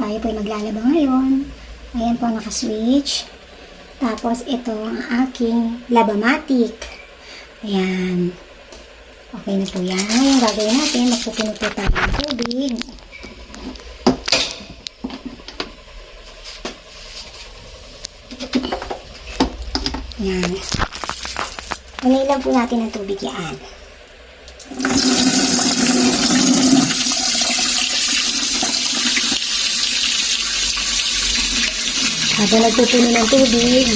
tayo po ay maglalaba ngayon. Ayan po, naka-switch. Tapos, ito ang aking LABAMATIC. Ayan. Okay na po yan. Ngayon, gagawin natin, magpupuno po tayo ng tubig. Ayan. Nanilang po natin ang tubig yan. Habang nagpupuno ng tubig,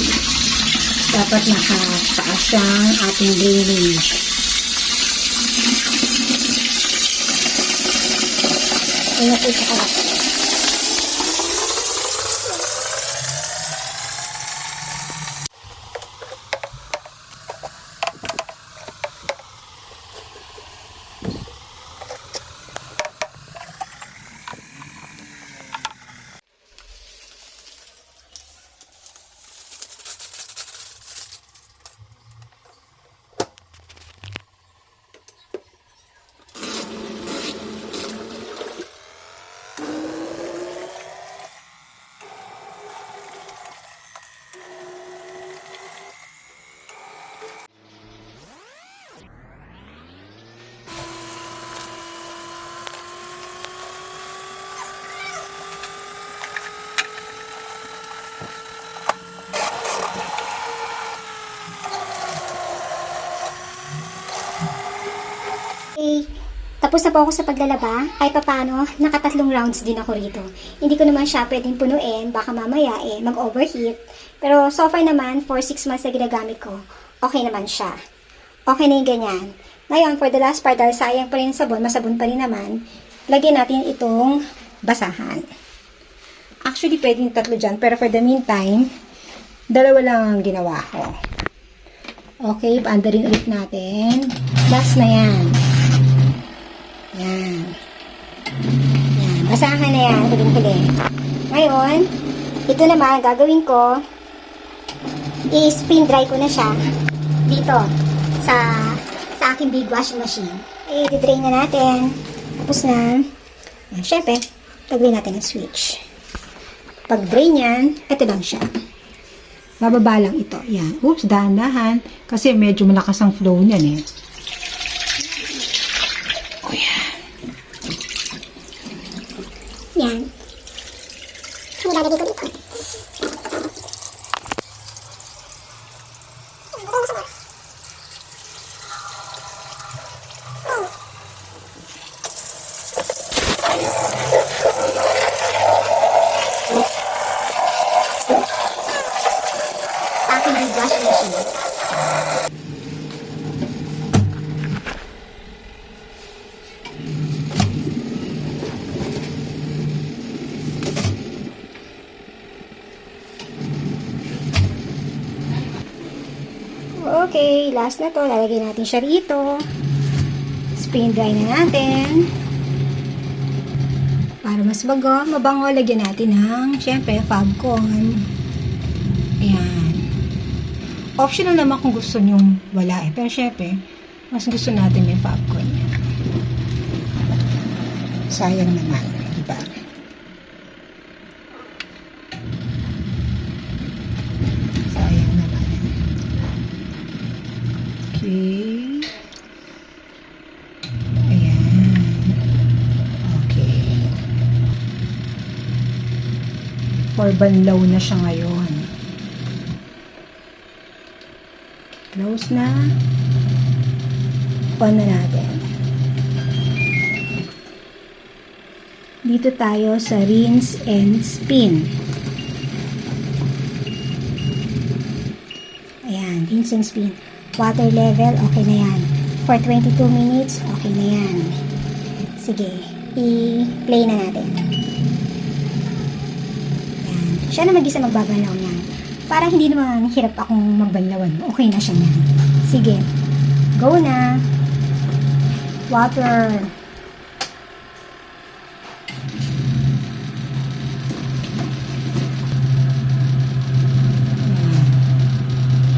dapat nakataas ang ating drainage. Ayan po sa kalat. Okay, tapos na po ako sa paglalaba. Kahit paano, nakatatlong rounds din ako rito. Hindi ko naman siya pwedeng punuin, baka mamaya mag-overheat. Pero so far naman, for 6 months na ginagamit ko, okay naman siya. Okay na yung ganyan. Ngayon, for the last part, dahil sayang pa rin sabon, masabon pa rin naman, lagyan natin itong basahan. Actually, pwedeng 3 dyan, pero for the meantime, 2 lang ang ginawa ko. Okay, paanda rin ulit natin. Last na yan. Yan. Yan. Basahan na yan. Huling-huli. Ngayon, ito naman, gagawin ko, i-spin dry ko na siya dito sa aking big washing machine. I-drain na natin. Tapos na. Yan. Syempre, lagyan natin ang switch. Pag drain yan, ito lang siya. Bababa lang ito. Yan. Oops, dahan-dahan. Kasi medyo malakas ang flow niyan eh. O yan. Yan. Nilalagay ko dito. Okay, last na to. Lalagay natin siya rito. Spin dry na natin. Para mas mabango, lagyan natin ng, syempre, Fabcon. Ayan. Optional naman kung gusto nyong wala eh. Pero syempre, mas gusto natin may Fabcon. Sayang naman, diba? Sayang naman. Okay. Ayan. Okay. For banlaw na siya ngayon. Close na. On na natin. Dito tayo sa rinse and spin. Ayan, rinse and spin. Water level, okay na yan. For 22 minutes, okay na yan. Sige, i-play na natin. Ayan. Siya na mag-isa magbabalaw niyan. Parang hindi naman hirap akong magbanlawan. Okay na siya niyan. Sige, go na. Water.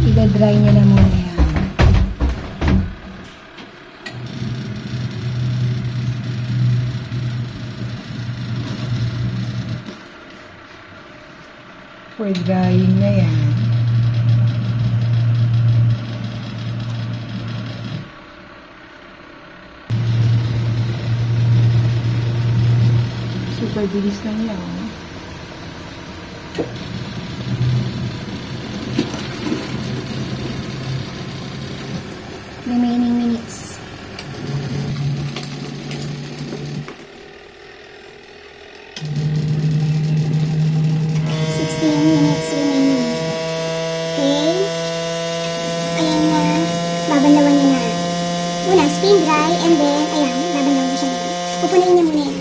I-dry niya na muna yan. For drying na yan. Super bilis na niya. Remaining minutes. Minutes remaining. Okay. Ayan na. Babanlawan niya na. Una, spin dry, and then, ayan, babanlawan na siya na. Pupunuin niya muna yan.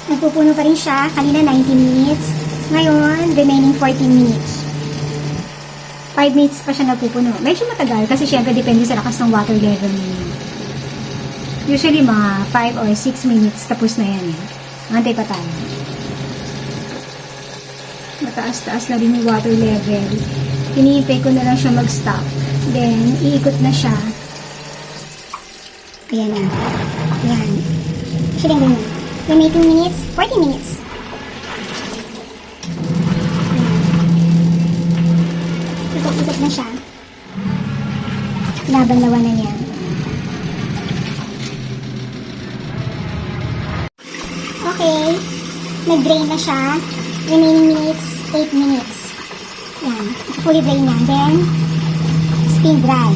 Nagpupuno pa rin siya. Kanina 90 minutes. Ngayon, remaining 14 minutes. 5 minutes pa siya nagpupuno. Medyo matagal kasi syempre depende sa lakas ng water level niya. Usually mga 5 or 6 minutes tapos na yan eh. Antay pa tayo. Mataas-taas na rin yung water level. Hinihintay ko na lang siya mag-stop. Then, iikot na siya. Ayan na. Ayan. Siya din ganyan. May 2 minutes, 40 minutes. Ikot-ikot na siya. Laban-lawan na niya. Okay. Nag-drain na siya. Remaining minutes, 8 minutes. Yan. Fully drain na. Then, spin dry.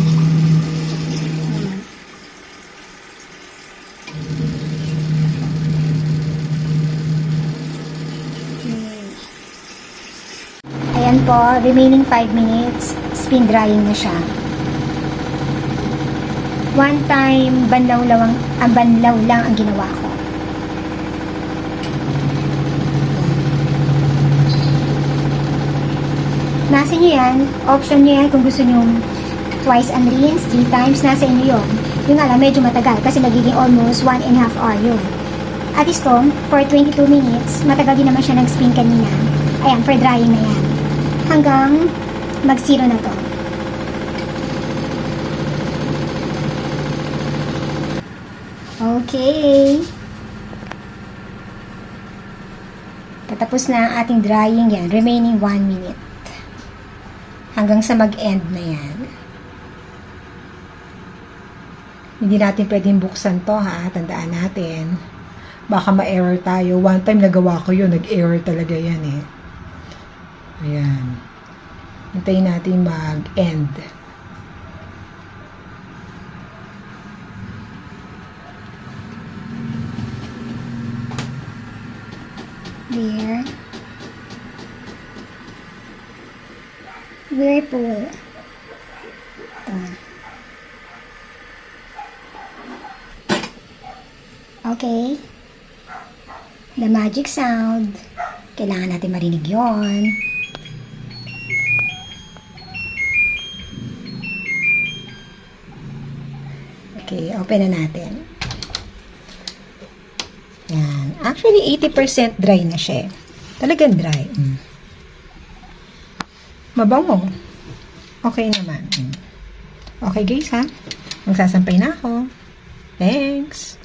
Ayan po, remaining 5 minutes, spin drying na siya. One time, banlaw lang ang ginawa ko. Nasa inyo yan, option nyo yan kung gusto nyo twice unrinse, 3 times, nasa inyo yun. Yung nga lang, medyo matagal kasi nagiging almost 1.5 hour yun. At ito, for 22 minutes, matagal din naman siya nag-spin kanina. Ayan, for drying na yan. Hanggang mag-zero na to. Okay. Tatapos na ang ating drying yan. Remaining 1 minute. Hanggang sa mag-end na yan. Hindi natin pwedeng buksan to ha. Tandaan natin. Baka ma-error tayo. One time nagawa ko yun. Nag-error talaga yan eh. Ayan. Hintayin natin mag-end. There. Whirlpool. Okay. The magic sound. Kailangan natin marinig yon. Okay, open na natin. Yan. Actually, 80% dry na siya. Talagang dry. Mabango. Okay naman. Okay guys ha. Magsasampay na ako. Thanks.